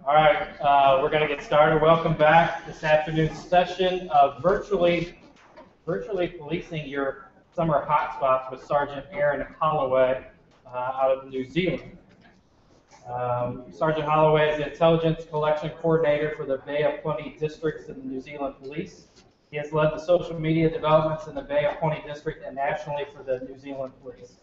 All right, we're going to get started. Welcome back this afternoon's session of virtually policing your summer hotspots with Sergeant Aaron Holloway out of New Zealand. Sergeant Holloway is the Intelligence Collection Coordinator for the Bay of Plenty Districts in the New Zealand Police. He has led the social media developments in the Bay of Plenty District and nationally for the New Zealand Police.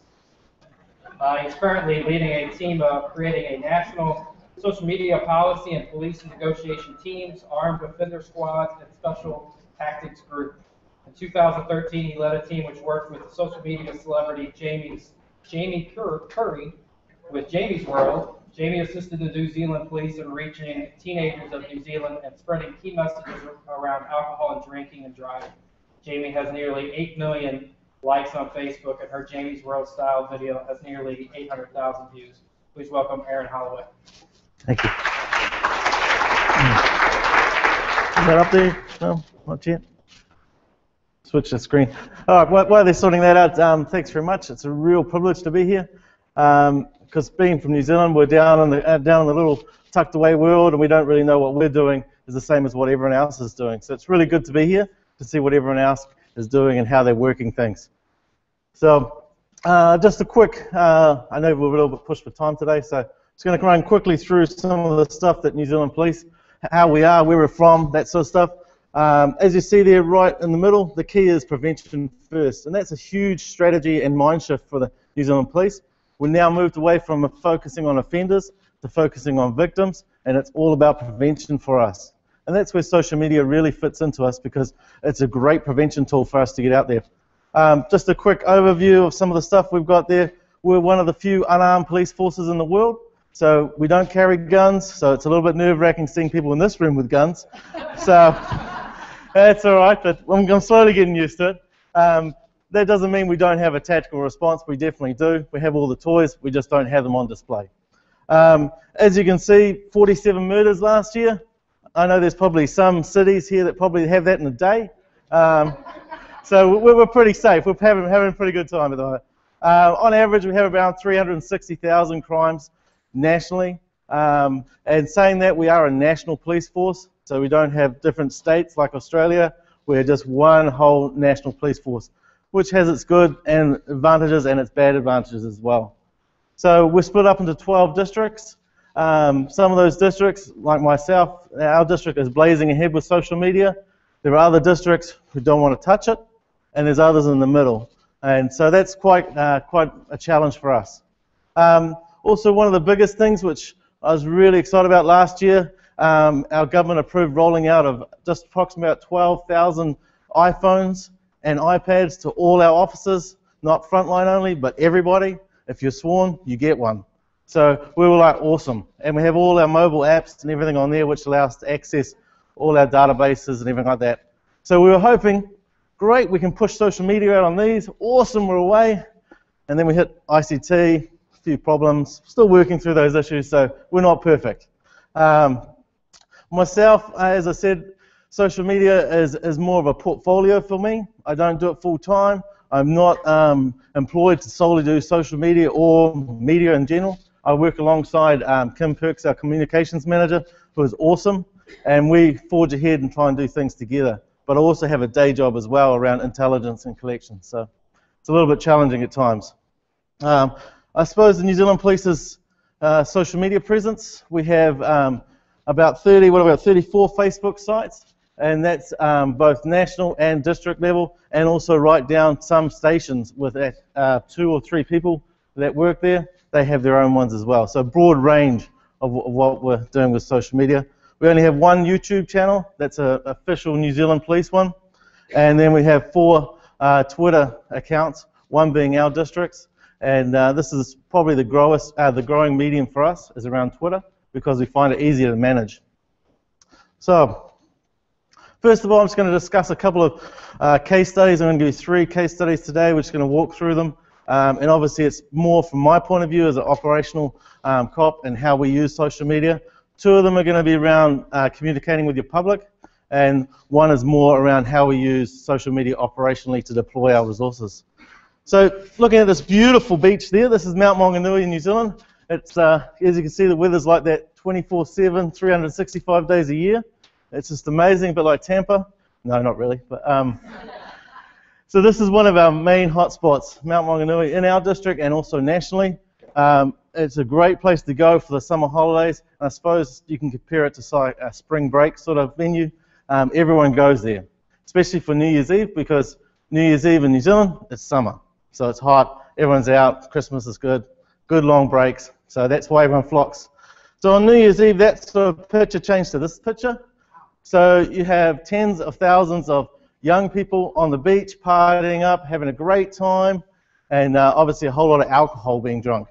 He's currently leading a team of creating a national social media policy and police negotiation teams, armed offender squads, and special tactics group. In 2013, he led a team which worked with social media celebrity Jamie Curry with Jamie's World. Jamie assisted the New Zealand police in reaching teenagers of New Zealand and spreading key messages around alcohol and drinking and driving. Jamie has nearly 8 million likes on Facebook, and her Jamie's World style video has nearly 800,000 views. Please welcome Aaron Holloway. Thank you. Is that up there? No, not yet. Switch the screen. All right, while they're sorting that out, thanks very much. It's a real privilege to be here. Because being from New Zealand, we're down in the little tucked away world, and we don't really know what we're doing is the same as what everyone else is doing. So it's really good to be here to see what everyone else is doing and how they're working things. So just a quick, I know we're a little bit pushed for time today, so just going to run quickly through some of the stuff that New Zealand Police, how we are, where we're from, that sort of stuff. As you see there right in the middle, the key is prevention first, and that's a huge strategy and mind shift for the New Zealand Police. We've now moved away from focusing on offenders to focusing on victims, and it's all about prevention for us. And that's where social media really fits into us, because it's a great prevention tool for us to get out there. Just a quick overview of some of the stuff we've got there. We're one of the few unarmed police forces in the world, so we don't carry guns, so it's a little bit nerve-wracking seeing people in this room with guns. So that's all right, but I'm slowly getting used to it. That doesn't mean we don't have a tactical response. We definitely do. We have all the toys. We just don't have them on display. As you can see, 47 murders last year. I know there's probably some cities here that probably have that in a day. So we're pretty safe. We're having a pretty good time at the moment. On average, we have around 360,000 crimes nationally. And saying that, we are a national police force, so we don't have different states like Australia. We're just one whole national police force, which has its good advantages and its bad advantages as well. So we're split up into 12 districts. Some of those districts, like myself, our district is blazing ahead with social media. There are other districts who don't want to touch it, and there's others in the middle. And so that's quite a challenge for us. Also, one of the biggest things which I was really excited about last year, our government approved rolling out of just approximately about 12,000 iPhones and iPads to all our officers, not frontline only, but everybody. If you're sworn, you get one. So we were like, awesome. And we have all our mobile apps and everything on there, which allow us to access all our databases and everything like that. So we were hoping, great, we can push social media out on these. Awesome, we're away. And then we hit ICT, a few problems. Still working through those issues, so we're not perfect. Myself, as I said, social media is more of a portfolio for me. I don't do it full time. I'm not employed to solely do social media or media in general. I work alongside Kim Perks, our communications manager, who is awesome, and we forge ahead and try and do things together. But I also have a day job as well around intelligence and collection, so it's a little bit challenging at times. I suppose the New Zealand Police's social media presence, we have about 34 Facebook sites, and that's both national and district level, and also right down some stations with 2 or 3 people that work there. They have their own ones as well. So a broad range of what we're doing with social media. We only have one YouTube channel. That's an official New Zealand Police one. And then we have 4 Twitter accounts, one being our district's. And this is probably the growing medium for us is around Twitter, because we find it easier to manage. So first of all, I'm just going to discuss a couple of case studies. I'm going to give you 3 case studies today. We're just going to walk through them. And obviously it's more from my point of view as an operational cop and how we use social media. 2 of them are going to be around communicating with your public, and one is more around how we use social media operationally to deploy our resources. So looking at this beautiful beach there, this is Mount Maunganui in New Zealand. It's, as you can see, the weather's like that 24/7, 365 days a year. It's just amazing, but like Tampa. No, not really. But so this is one of our main hotspots, Mount Maunganui, in our district and also nationally. It's a great place to go for the summer holidays. And I suppose you can compare it to a spring break sort of venue. Everyone goes there, especially for New Year's Eve, because New Year's Eve in New Zealand, it's summer. So it's hot, everyone's out, Christmas is good long breaks. So that's why everyone flocks. So on New Year's Eve, that sort of picture changed to this picture. So you have tens of thousands of young people on the beach partying up, having a great time, and obviously a whole lot of alcohol being drunk.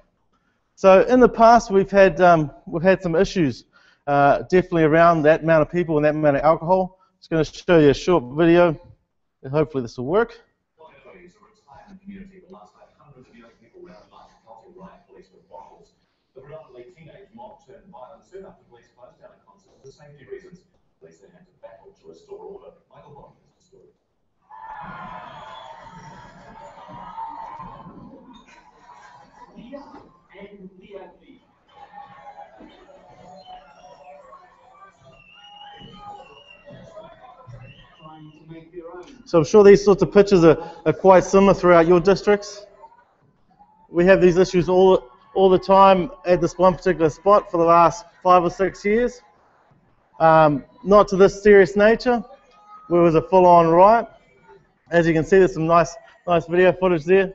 So in the past, we've had some issues, definitely around that amount of people and that amount of alcohol. I'm just going to show you a short video, and hopefully this will work. The predominantly teenage mob turned violent soon after police closed down a concert for safety reasons. Police then had to battle to restore order. Michael Bond has the story. So I'm sure these sorts of pictures are quite similar throughout your districts. We have these issues all the time at this one particular spot for the last 5 or 6 years. Not to this serious nature, where it was a full-on riot. As you can see, there's some nice video footage there.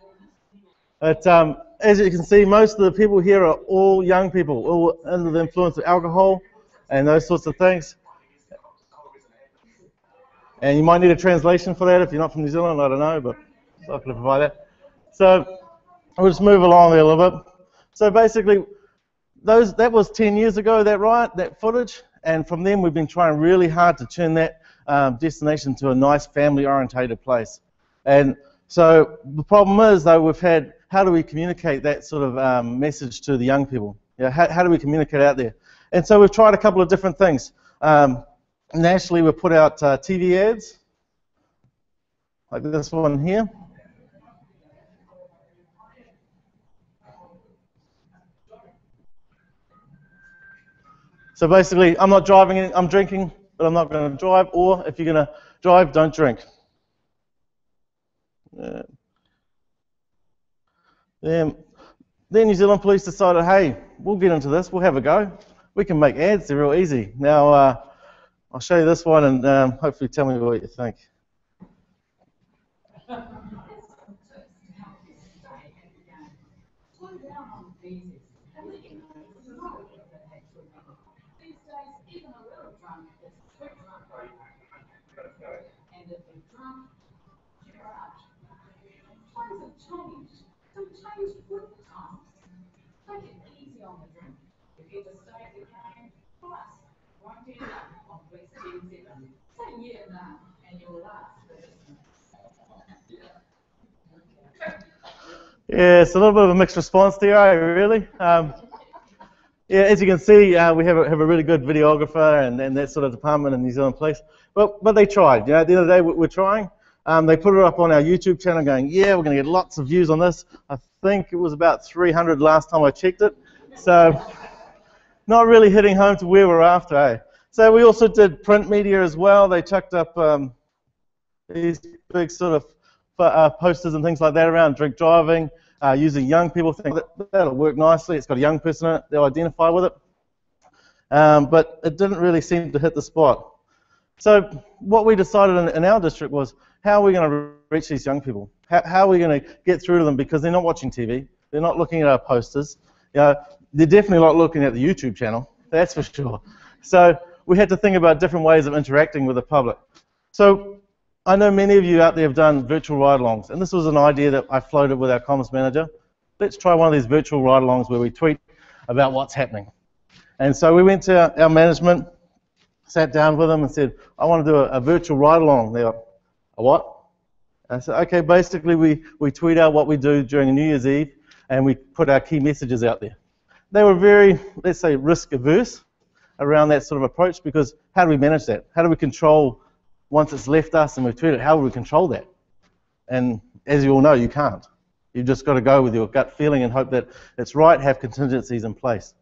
But as you can see, most of the people here are all young people, all under the influence of alcohol and those sorts of things. And you might need a translation for that if you're not from New Zealand, I don't know, but I'm not going to provide that. So we'll just move along there a little bit. So basically, that was 10 years ago, that riot, that footage, and from then we've been trying really hard to turn that destination to a nice family-orientated place. And so the problem is, though, we've had, how do we communicate that sort of message to the young people? You know, how do we communicate out there? And so we've tried a couple of different things. Nationally, we've put out TV ads, like this one here. So basically, I'm not driving, I'm drinking, but I'm not going to drive, or if you're going to drive, don't drink. Then New Zealand Police decided, hey, we'll get into this, we'll have a go. We can make ads, they're real easy. Now, I'll show you this one and hopefully tell me what you think. Yeah, it's a little bit of a mixed response there, really. Yeah, as you can see, we have a really good videographer and that sort of department in New Zealand Police. But they tried. You know, at the end of the day, we're trying. They put it up on our YouTube channel going, yeah, we're going to get lots of views on this. I think it was about 300 last time I checked it. So not really hitting home to where we're after, eh? So we also did print media as well. They chucked up these big sort of posters and things like that around drink driving, using young people. Think that'll work nicely. It's got a young person in it. They'll identify with it. But it didn't really seem to hit the spot. So what we decided in our district was, how are we going to reach these young people? How are we going to get through to them? Because they're not watching TV. They're not looking at our posters. You know, they're definitely not looking at the YouTube channel. That's for sure. So we had to think about different ways of interacting with the public. So I know many of you out there have done virtual ride-alongs, and this was an idea that I floated with our comms manager. Let's try one of these virtual ride-alongs where we tweet about what's happening. And so we went to our management, sat down with them and said, I want to do a virtual ride-along. They're like, a what? I said, okay, basically we tweet out what we do during New Year's Eve, and we put our key messages out there. They were very, let's say, risk-averse around that sort of approach, because how do we manage that? How do we control, once it's left us and we've tweeted, how do we control that? And as you all know, you can't. You've just got to go with your gut feeling and hope that it's right, have contingencies in place.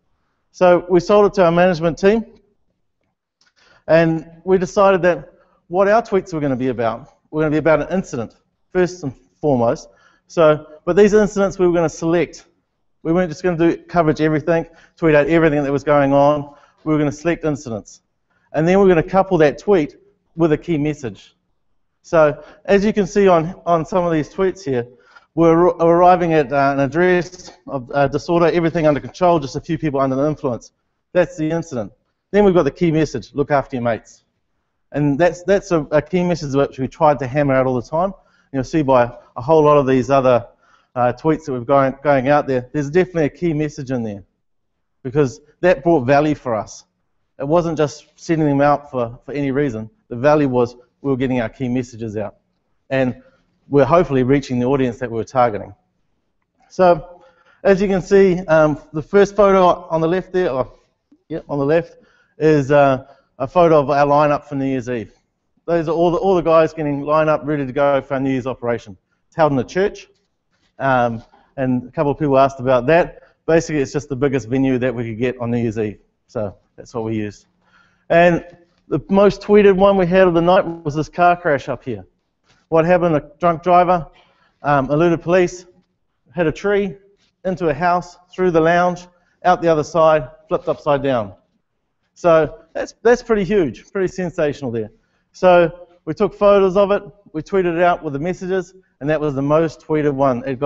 So we sold it to our management team, and we decided that what our tweets were going to be about. We're going to be about an incident, first and foremost. But these incidents we were going to select. We weren't just going to do coverage everything, tweet out everything that was going on. We were going to select incidents. And then we're going to couple that tweet with a key message. So as you can see on some of these tweets here, we're arriving at an address of disorder, everything under control, just a few people under the influence. That's the incident. Then we've got the key message, look after your mates. And that's a key message which we tried to hammer out all the time. You'll see by a whole lot of these other tweets that we've going out there, there's definitely a key message in there, because that brought value for us. It wasn't just sending them out for any reason. The value was we were getting our key messages out, and we're hopefully reaching the audience that we were targeting. So as you can see, the first photo on the left there, on the left, is a photo of our lineup for New Year's Eve. Those are all the guys getting lined up, ready to go for our New Year's operation. It's held in a church, and a couple of people asked about that. Basically, it's just the biggest venue that we could get on New Year's Eve, so that's what we used. And the most tweeted one we had of the night was this car crash up here. What happened? A drunk driver eluded police, hit a tree, into a house, through the lounge, out the other side, flipped upside down. So that's pretty huge, pretty sensational there. So we took photos of it, we tweeted it out with the messages, and that was the most tweeted one. It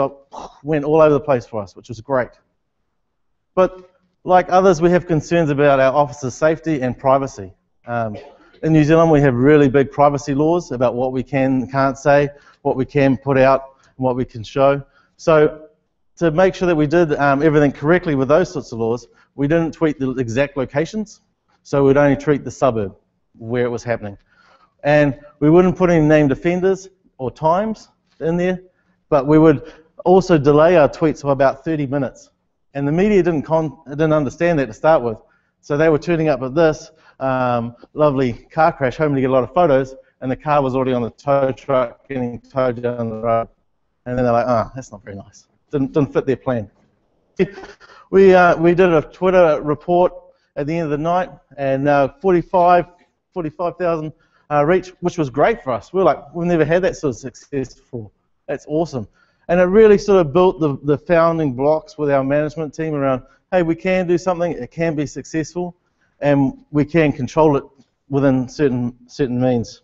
went all over the place for us, which was great. But like others, we have concerns about our officers' safety and privacy. In New Zealand, we have really big privacy laws about what we can and can't say, what we can put out, and what we can show. So to make sure that we did everything correctly with those sorts of laws, we didn't tweet the exact locations, so we'd only tweet the suburb where it was happening. And we wouldn't put any named offenders or times in there, but we would also delay our tweets by about 30 minutes. And the media didn't understand that to start with. So they were turning up at this lovely car crash, hoping to get a lot of photos, and the car was already on the tow truck getting towed down the road. And then they're like, that's not very nice. Didn't fit their plan. We did a Twitter report at the end of the night, and 45,000 reach, which was great for us. We're like, we've never had that sort of success before. That's awesome. And it really sort of built the founding blocks with our management team around, hey, we can do something, it can be successful, and we can control it within certain means.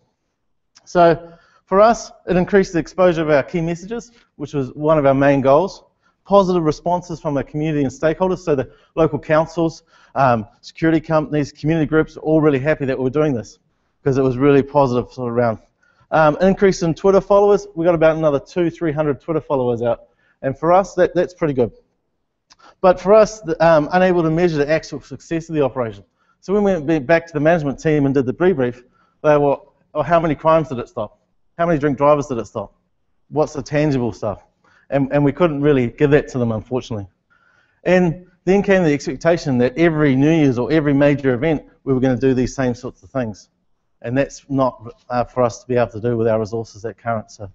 So for us, it increased the exposure of our key messages, which was one of our main goals. Positive responses from our community and stakeholders, so the local councils, security companies, community groups are all really happy that we're doing this, because it was really positive sort of around. Increase in Twitter followers, we got about another 200-300 Twitter followers out, and for us that's pretty good. But for us, unable to measure the actual success of the operation. So when we went back to the management team and did the debrief, they were, how many crimes did it stop? How many drink drivers did it stop? What's the tangible stuff? And we couldn't really give that to them, unfortunately. And then came the expectation that every New Year's or every major event, we were going to do these same sorts of things. And that's not for us to be able to do with our resources at current. So,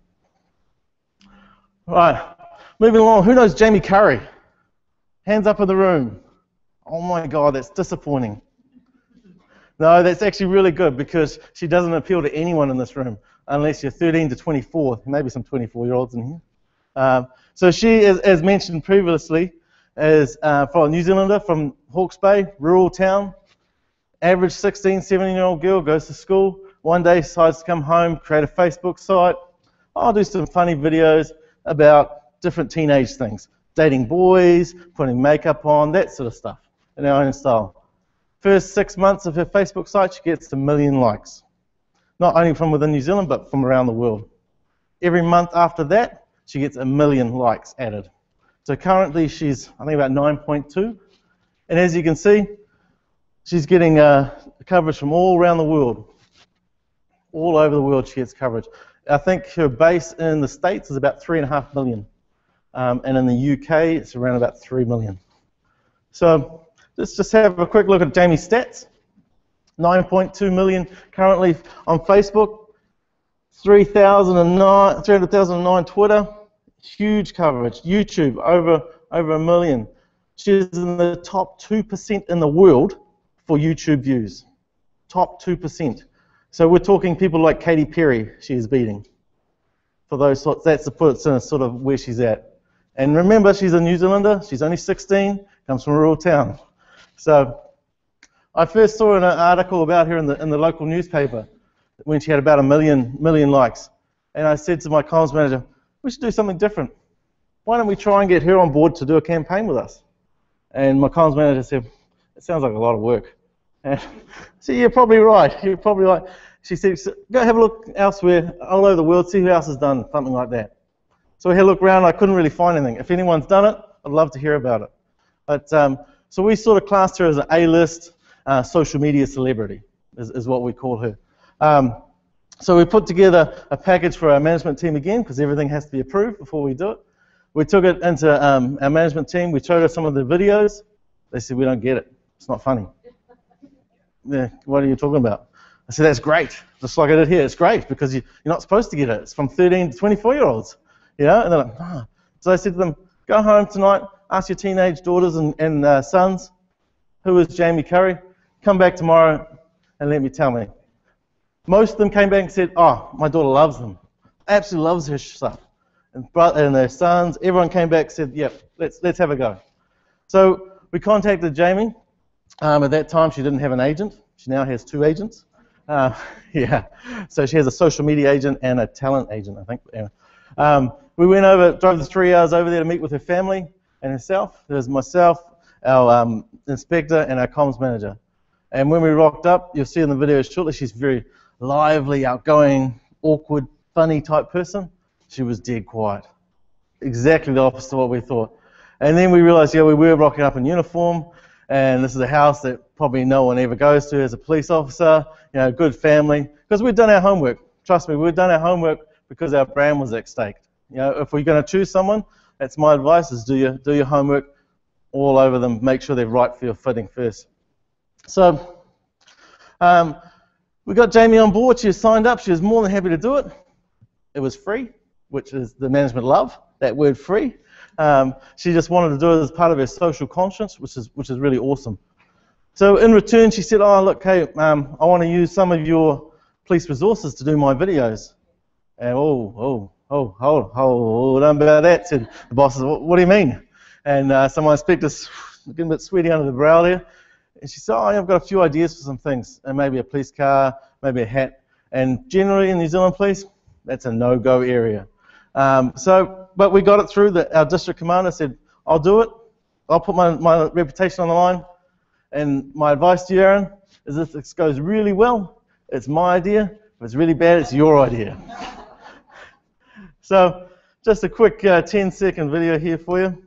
right, moving along. Who knows Jamie Curry? Hands up in the room. Oh my God, that's disappointing. No, that's actually really good, because she doesn't appeal to anyone in this room, unless you're 13 to 24. Maybe some 24-year-olds in here. So she, as mentioned previously, is from a New Zealander from Hawke's Bay, rural town. Average 16, 17-year-old girl, goes to school. One day decides to come home, create a Facebook site. I'll do some funny videos about different teenage things. Dating boys, putting makeup on, that sort of stuff, in our own style. First 6 months of her Facebook site, she gets 1 million likes. Not only from within New Zealand, but from around the world. Every month after that, she gets 1 million likes added. So currently she's, I think, about 9.2. And as you can see, she's getting coverage from all around the world. All over the world she gets coverage. I think her base in the States is about 3.5 million. And in the UK, it's around about 3 million. So let's just have a quick look at Jamie's stats. 9.2 million currently on Facebook. 300,009 Twitter. Huge coverage. YouTube, over 1 million. She's in the top 2% in the world for YouTube views. Top 2%. So we're talking people like Katy Perry she is beating. For those sorts, that's to put it in sort of where she's at. And remember, she's a New Zealander, she's only 16, comes from a rural town. So I first saw an article about her in the local newspaper when she had about a million likes. And I said to my comms manager, we should do something different. Why don't we try and get her on board to do a campaign with us? And my comms manager said, it sounds like a lot of work. And I said, you're probably right, you're probably right. She said, go have a look elsewhere, all over the world, see who else has done something like that. So we had a look around, I couldn't really find anything. If anyone's done it, I'd love to hear about it. But, so we sort of classed her as an A-list social media celebrity, is what we call her. So we put together a package for our management team again, because everything has to be approved before we do it. We took it into our management team, we showed her some of the videos. They said, we don't get it, it's not funny. Yeah, what are you talking about? I said, that's great, just like I did here, it's great, because you're not supposed to get it. It's from 13 to 24-year-olds, you know? And they're like, ah. So I said to them, go home tonight, ask your teenage daughters and sons, who is Jamie Curry? Come back tomorrow and let me tell me. Most of them came back and said, oh, my daughter loves them, absolutely loves her stuff. And their sons, everyone came back and said, yep, let's have a go. So we contacted Jamie. At that time, she didn't have an agent. She now has 2 agents. Yeah, so she has a social media agent and a talent agent, I think. Anyway. We went over, drove the 3 hours over there to meet with her family and herself. There's myself, our inspector, and our comms manager. And when we rocked up, you'll see in the video shortly, she's very lively, outgoing, awkward, funny type person. She was dead quiet. Exactly the opposite of what we thought. And then we realized, yeah, we were rocking up in uniform, and this is a house that probably no one ever goes to as a police officer, you know, good family, because we'd done our homework. Trust me, we'd done our homework because our brand was at stake. You know, if we're going to choose someone, that's my advice, is do your homework all over them, make sure they're right for your fitting first. So we got Jamie on board, she was signed up, she was more than happy to do it. It was free, which is the management love, that word free. She just wanted to do it as part of her social conscience, which is really awesome. So in return, she said, oh, look, hey, I want to use some of your police resources to do my videos. And hold on about that, said the boss. What do you mean? And so my inspector's getting a bit sweaty under the brow there. And she said, oh, I've got a few ideas for some things, and maybe a police car, maybe a hat. And generally in New Zealand police, that's a no-go area. But we got it through. Our district commander said, I'll do it. I'll put my reputation on the line. And my advice to you, Aaron, is if this goes really well, it's my idea. If it's really bad, it's your idea. So just a quick 10-second video here for you.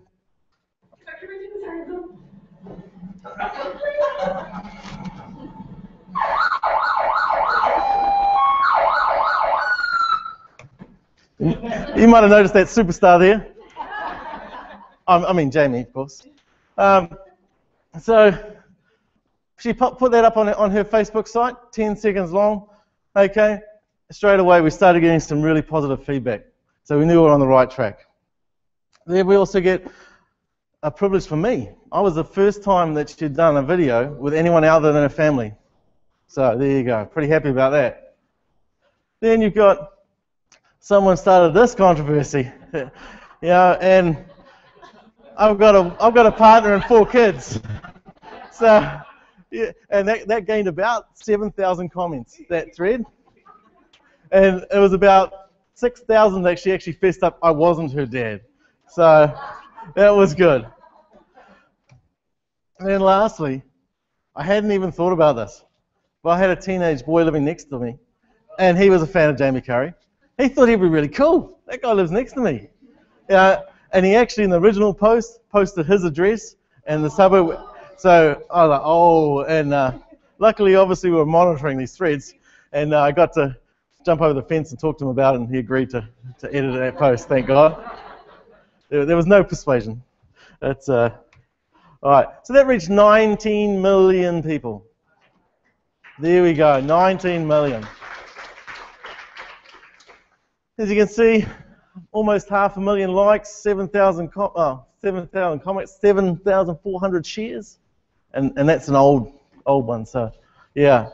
You might have noticed that superstar there. I mean Jamie, of course. So she put that up on her Facebook site, 10 seconds long. Okay, straight away we started getting some really positive feedback. So we knew we were on the right track. Then we also get a privilege for me. I was the first time that she'd done a video with anyone other than her family. So there you go, pretty happy about that. Then you've got someone started this controversy, you know, and I've got a partner and 4 kids. So, yeah, and that gained about 7,000 comments, that thread. And it was about 6,000 that she actually fessed up I wasn't her dad. So that was good. And then lastly, I hadn't even thought about this, but I had a teenage boy living next to me, and he was a fan of Jamie Curry. He thought he'd be really cool. That guy lives next to me. And he actually, in the original post, posted his address and the suburb. So I was like, oh, and luckily, obviously, we were monitoring these threads, and I got to jump over the fence and talk to him about it, and he agreed to edit that post, thank God. There was no persuasion. That's all right, so that reached 19 million people. There we go, 19 million. As you can see, almost 500,000 likes, 7,000 comments, 7,400 shares, and that's an old one. So, yeah.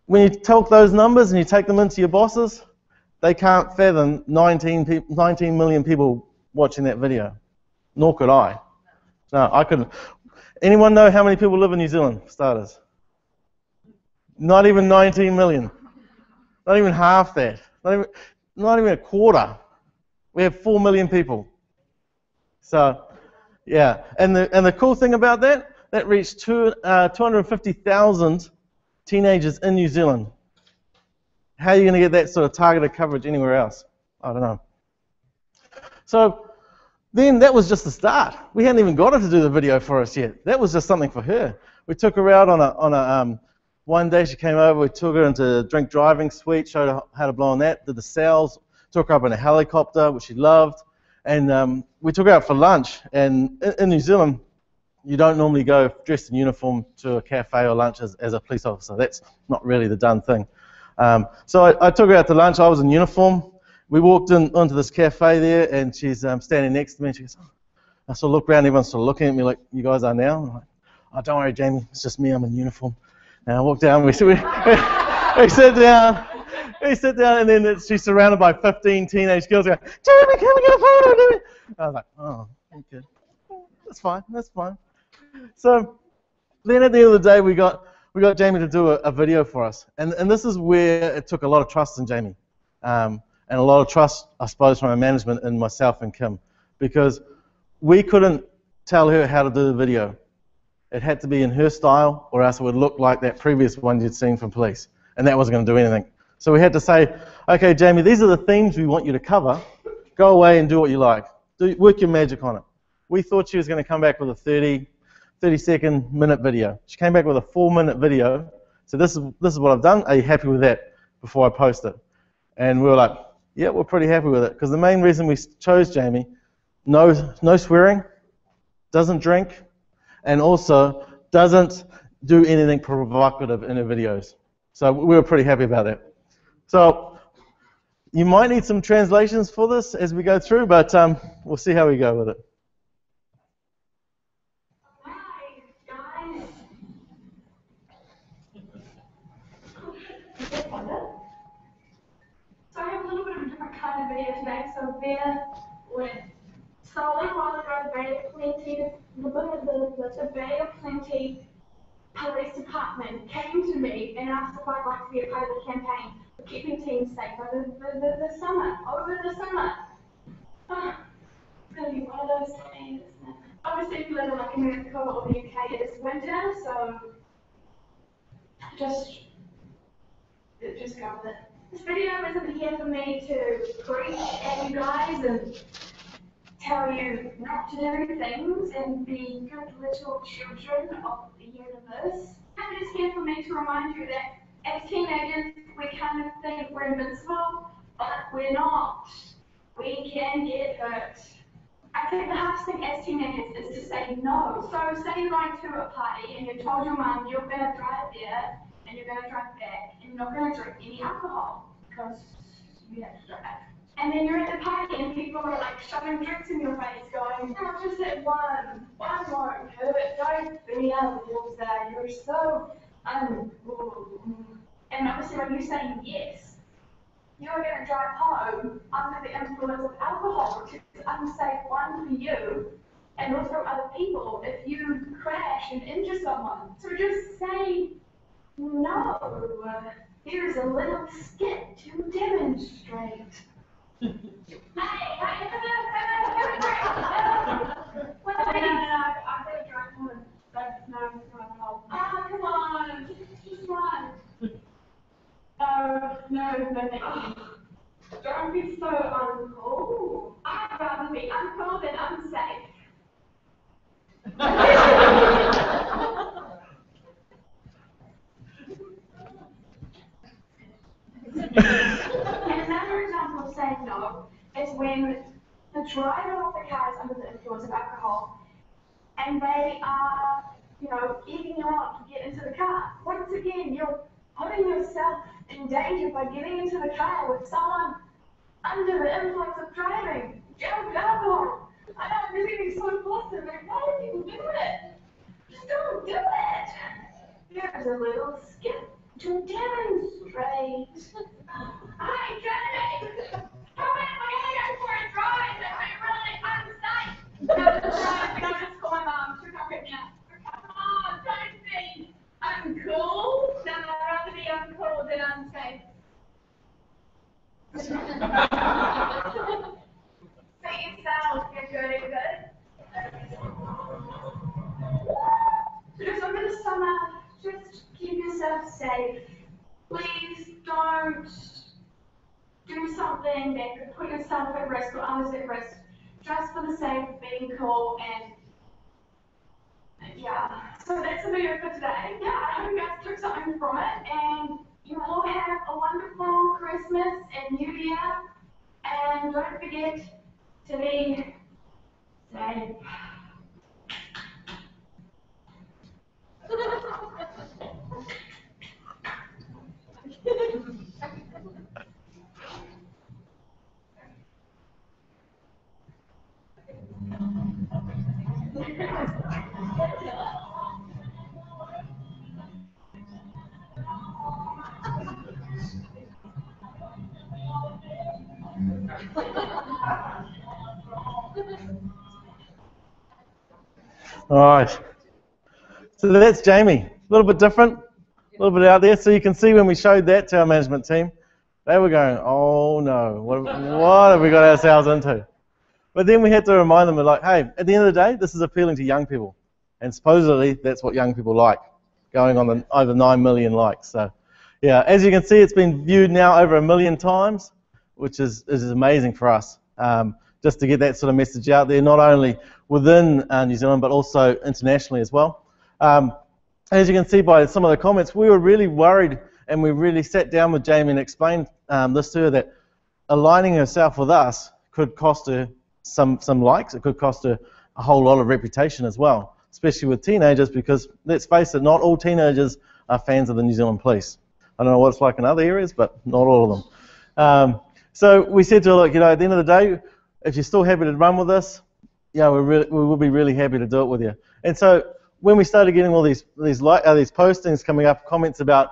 When you talk those numbers and you take them into your bosses, they can't fathom 19 million people watching that video. Nor could I. No, I couldn't. Anyone know how many people live in New Zealand, for starters? Not even 19 million. Not even half that. Not even a quarter. We have 4 million people. So, yeah. And the cool thing about that reached 250,000 teenagers in New Zealand. How are you going to get that sort of targeted coverage anywhere else? I don't know. So then that was just the start. We hadn't even got her to do the video for us yet. That was just something for her. We took her out on a one day she came over, we took her into a drink driving suite, showed her how to blow on that, did the sales, took her up in a helicopter, which she loved, and we took her out for lunch. And in New Zealand, you don't normally go dressed in uniform to a cafe or lunch as a police officer. That's not really the done thing. So I took her out to lunch. I was in uniform. We walked onto this cafe there, and she's standing next to me. And she goes, oh. I sort of look around, everyone's sort of looking at me like, you guys are now? I'm like, oh, don't worry, Jamie, it's just me, I'm in uniform. And I walked down, we sit down, and then she's surrounded by 15 teenage girls going, Jamie, can we get a photo, Jamie? I was like, oh, okay, that's fine. So then at the end of the day, we got Jamie to do a video for us. And this is where it took a lot of trust in Jamie. And a lot of trust, I suppose, from our management and myself and Kim. Because we couldn't tell her how to do the video. It had to be in her style, or else it would look like that previous one you'd seen from police. And that wasn't going to do anything. So we had to say, okay, Jamie, these are the themes we want you to cover. Go away and do what you like. Work your magic on it. We thought she was going to come back with a 30-second minute video. She came back with a 4-minute video. So this is what I've done. Are you happy with that before I post it? And we were like, yeah, we're pretty happy with it. Because the main reason we chose Jamie, no swearing, doesn't drink, and also doesn't do anything provocative in her videos. So we were pretty happy about that. So you might need some translations for this as we go through, but we'll see how we go with it. Hi, guys. So I have a little bit of a different kind of video today, so bear with. So a little while ago, the Bay of Plenty Police Department came to me and asked if I'd like to be a part of the campaign for keeping teens safe over the summer. It's going to be one of those days, isn't it? Obviously, if you live in like America or the UK, it's winter, so just go with it. This video isn't here for me to preach at you guys and tell you not to do things and be good little children of the universe. And it's here for me to remind you that as teenagers, we kind of think we're invincible, but we're not. We can get hurt. I think the hardest thing as teenagers is to say no. So say you're going to a party and you told your mum you're going to drive there and you're going to drive back and you're not going to drink any alcohol because you have to drive. And then you're at the party and people are like shoving drinks in your face going, oh, just that one won't hurt, don't be else there, you're so uncool. And obviously when you say yes, you're going to drive home under the influence of alcohol, which is an unsafe one for you and also other people if you crash and injure someone. So just say no. Here's a little skit to demonstrate. No, I've got to drive home. No, come on, just one. No. Don't be so uncool. I'd rather be uncool than unsafe. And another example of saying no is when the driver of the car is under the influence of alcohol and they are, egging you on to get into the car. Once again, you're putting yourself in danger by getting into the car with someone under the influence of driving, drunk alcohol. I know, I'm just getting so flustered. Like, why do people do it? Just don't do it. Here's a little skip to demonstrate. Hi, Jenny. Come in, we're gonna go for a drive. It's really unsafe. No, just call my mom. She'll come pick me up. Come on, don't be uncool. No, I'd rather be uncool than unsafe. See yourself, you're good. So I'm going to sum up. Just keep yourself safe. Please don't do something that could put yourself at risk or others at risk, just for the sake of being cool. And yeah, so that's the video for today. Yeah, I hope you guys took something from it, and you all have a wonderful Christmas and New Year, and don't forget to be safe. All right. So that's Jamie. A little bit different, a little bit out there. So you can see when we showed that to our management team, they were going, oh no, what have we got ourselves into? But then we had to remind them, like, hey, at the end of the day, this is appealing to young people. And supposedly, that's what young people like, going on the over 9 million likes. So yeah, as you can see, it's been viewed now over 1 million times, which is amazing for us. Just to get that sort of message out there, not only within New Zealand, but also internationally as well. As you can see by some of the comments, we were really worried, and we really sat down with Jamie and explained this to her, that aligning herself with us could cost her some likes. It could cost her a whole lot of reputation as well, especially with teenagers, because let's face it, not all teenagers are fans of the New Zealand Police. I don't know what it's like in other areas, but not all of them. So we said to her, look, at the end of the day, if you're still happy to run with us, we will be really happy to do it with you. And so when we started getting all these postings coming up, comments about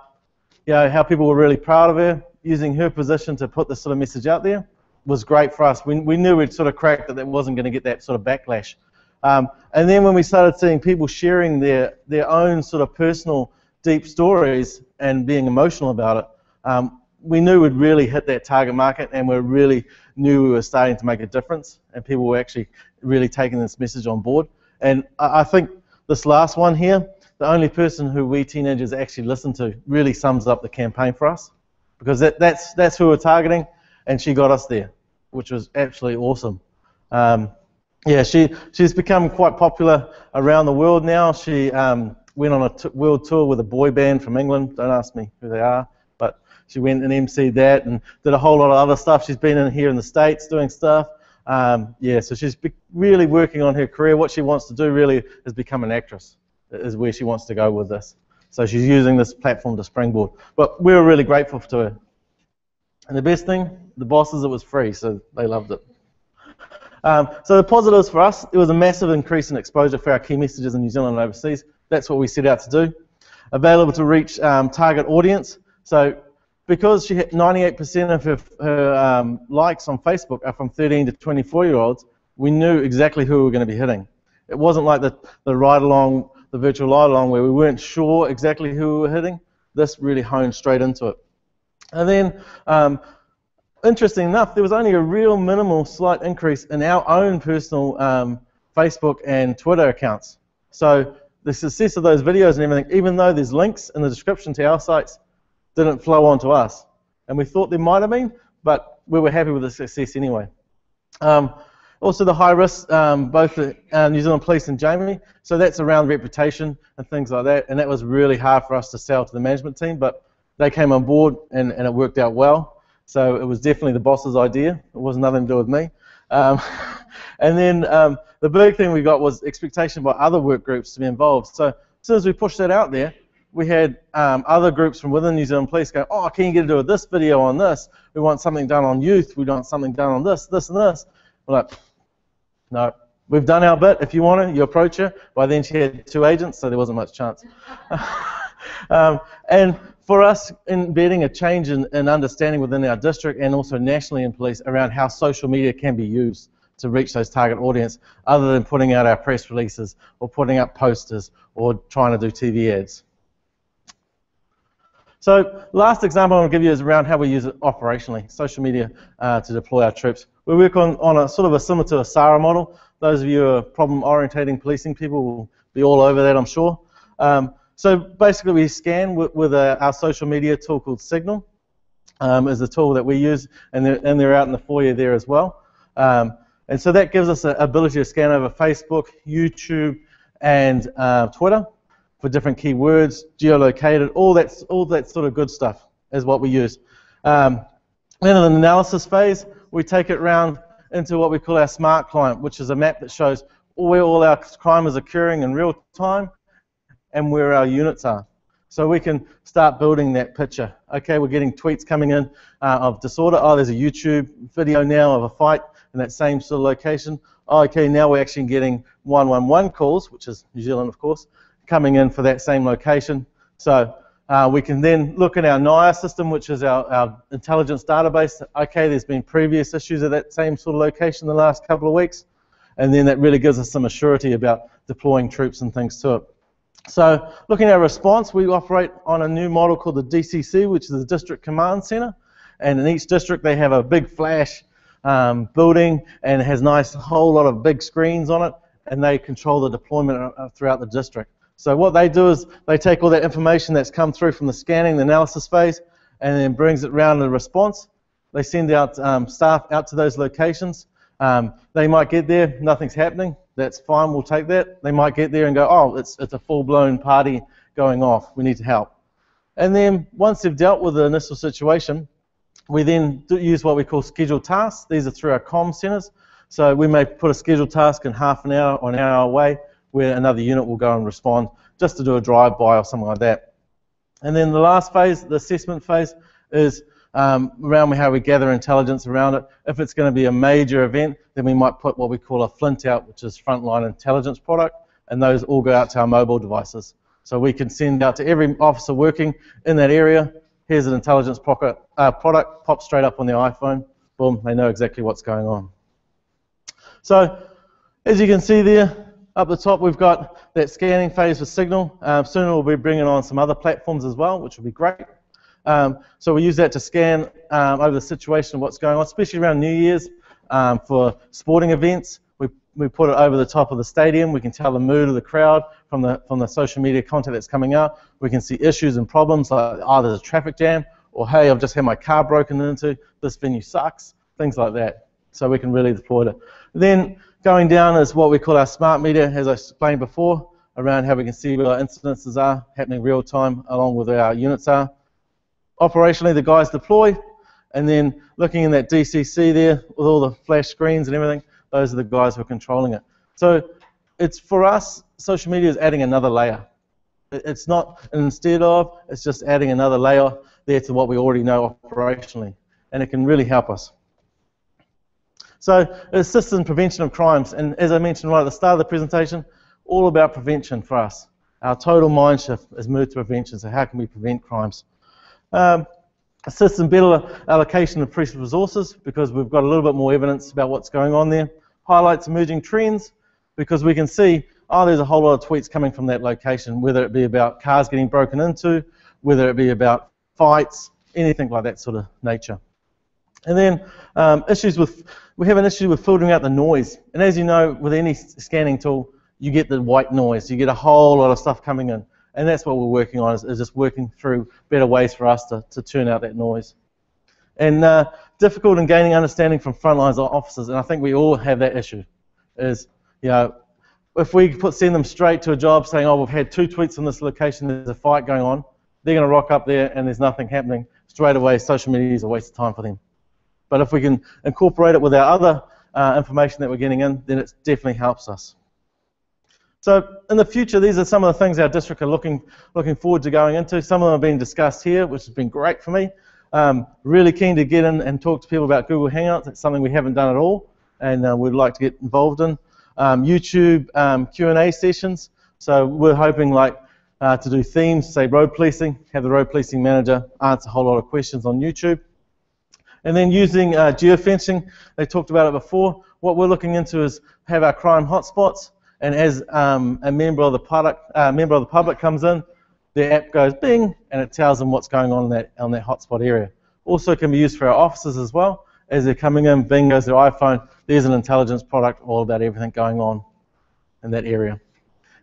how people were really proud of her, using her position to put this sort of message out there, was great for us. We knew we'd sort of cracked that wasn't going to get that sort of backlash. And then when we started seeing people sharing their own sort of personal deep stories and being emotional about it, we knew we'd really hit that target market, and we really knew we were starting to make a difference, and people were actually really taking this message on board. And I think this last one here, the only person who we teenagers actually listen to, really sums up the campaign for us, because that's who we're targeting, and she got us there, which was absolutely awesome. She's become quite popular around the world now. She went on a world tour with a boy band from England. Don't ask me who they are, but she went and emceed that and did a whole lot of other stuff. She's been in here in the States doing stuff. So she's really working on her career. What she wants to do really is become an actress, is where she wants to go with this. So she's using this platform to springboard. But we were really grateful to her. And the best thing, the bosses, it was free, so they loved it. So the positives for us, it was a massive increase in exposure for our key messages in New Zealand and overseas. That's what we set out to do. Available to reach target audience. So because she had 98% of her likes on Facebook are from 13 to 24-year-olds, we knew exactly who we were going to be hitting. It wasn't like the ride-along, the virtual ride-along, where we weren't sure exactly who we were hitting. This really honed straight into it. And then, interesting enough, there was only a real minimal slight increase in our own personal Facebook and Twitter accounts. So the success of those videos and everything, even though there's links in the description to our sites, didn't flow onto us. And we thought there might have been, but we were happy with the success anyway. Also the high risk, both the New Zealand Police and Jamie, so that's around reputation and things like that, and that was really hard for us to sell to the management team, but they came on board and it worked out well. So it was definitely the boss's idea. It was nothing to do with me. And then the big thing we got was expectation by other work groups to be involved. So as soon as we pushed that out there, we had other groups from within New Zealand Police go, oh, can you get to do this video on this? We want something done on youth. We want something done on this, this, and this. We're like, no, we've done our bit. If you want to, you approach her. By then she had 2 agents, so there wasn't much chance. And for us, embedding a change in understanding within our district and also nationally in police around how social media can be used to reach those target audience, other than putting out our press releases or putting up posters or trying to do TV ads. So last example I want to give you is around how we use it operationally, social media to deploy our troops. We work on a sort of a similar to a SARA model. Those of you who are problem-orientating policing people will be all over that, I'm sure. So basically we scan with our social media tool called Signal, is the tool that we use, and they're out in the foyer there as well. And so that gives us the ability to scan over Facebook, YouTube, and Twitter for different keywords, geolocated, all that sort of good stuff is what we use. Then in the analysis phase, we take it around into what we call our smart client, which is a map that shows where all our crime is occurring in real time and where our units are. So we can start building that picture. Okay, we're getting tweets coming in of disorder. Oh, there's a YouTube video now of a fight in that same sort of location. Oh, okay, now we're actually getting 111 calls, which is New Zealand, of course, coming in for that same location. So we can then look at our NIA system, which is our intelligence database. Okay, there's been previous issues at that same sort of location the last couple of weeks, and then that really gives us some assurity about deploying troops and things to it. So looking at our response, we operate on a new model called the DCC, which is the District Command Center, and in each district they have a big flash building, and it has a whole lot of big screens on it, and they control the deployment throughout the district. So what they do is they take all that information that's come through from the scanning, the analysis phase, and then brings it around to the response. They send out staff out to those locations. They might get there, nothing's happening. That's fine, we'll take that. They might get there and go, oh, it's a full-blown party going off. We need to help. And then once they've dealt with the initial situation, we then use what we call scheduled tasks. These are through our comm centers. So we may put a scheduled task in half an hour or an hour away where another unit will go and respond just to do a drive-by or something like that. And then the last phase, the assessment phase, is around how we gather intelligence around it. If it's going to be a major event, then we might put what we call a flint out, which is frontline intelligence product, and those all go out to our mobile devices. So we can send out to every officer working in that area, here's an intelligence product, pops straight up on their iPhone, boom, they know exactly what's going on. So as you can see there, up the top we've got that scanning phase for Signal. Soon we'll be bringing on some other platforms as well, which will be great. So we use that to scan over the situation of what's going on, especially around New Year's for sporting events. We put it over the top of the stadium. We can tell the mood of the crowd from the social media content that's coming out. We can see issues and problems like, oh, there's a traffic jam, or hey, I've just had my car broken into, this venue sucks, things like that. So we can really deploy it. Then going down is what we call our smart media, as I explained before, around how we can see where our incidences are happening real time along with where our units are. Operationally, the guys deploy, and then looking in that DCC there with all the flash screens and everything, those are the guys who are controlling it. So it's, for us, social media is adding another layer. It's not an instead of, it's just adding another layer there to what we already know operationally, and it can really help us. So it assists in prevention of crimes, and as I mentioned right at the start of the presentation, all about prevention for us. Our total mind shift is moved to prevention, so how can we prevent crimes? Assists in better allocation of police resources, because we've got a little bit more evidence about what's going on there. Highlights emerging trends, because we can see, oh, there's a whole lot of tweets coming from that location, whether it be about cars getting broken into, whether it be about fights, anything like that sort of nature. And then we have an issue with filtering out the noise. And as you know, with any scanning tool, you get the white noise. You get a whole lot of stuff coming in. And that's what we're working on, is just working through better ways for us to turn out that noise. And difficult in gaining understanding from frontline officers, and I think we all have that issue, is, you know, if we send them straight to a job saying, oh, we've had 2 tweets on this location, there's a fight going on, they're going to rock up there and there's nothing happening. Straight away, social media is a waste of time for them. But if we can incorporate it with our other information that we're getting in, then it definitely helps us. So in the future, these are some of the things our district are looking forward to going into. Some of them have been discussed here, which has been great for me. Really keen to get in and talk to people about Google Hangouts. It's something we haven't done at all, and we'd like to get involved in. YouTube Q&A sessions. So we're hoping to do themes, say road policing, have the road policing manager answer a whole lot of questions on YouTube. And then using geofencing, they talked about it before. What we're looking into is have our crime hotspots, and as a member of the public comes in, the app goes bing, and it tells them what's going on in that hotspot area. Also can be used for our officers as well. As they're coming in, bing goes their iPhone, there's an intelligence product all about everything going on in that area.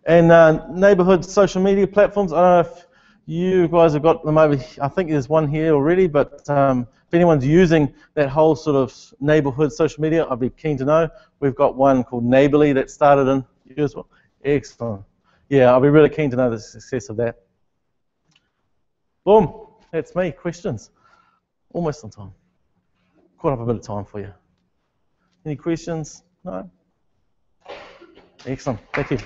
And neighborhood social media platforms, I don't know if you guys have got them over, I think there's one here already, but if anyone's using that whole sort of neighborhood social media, I'd be keen to know. We've got one called Neighborly that started in years. Excellent. Yeah, I'll be really keen to know the success of that. Boom, that's me. Questions? Almost on time. Caught up a bit of time for you. Any questions? No? Excellent. Thank you.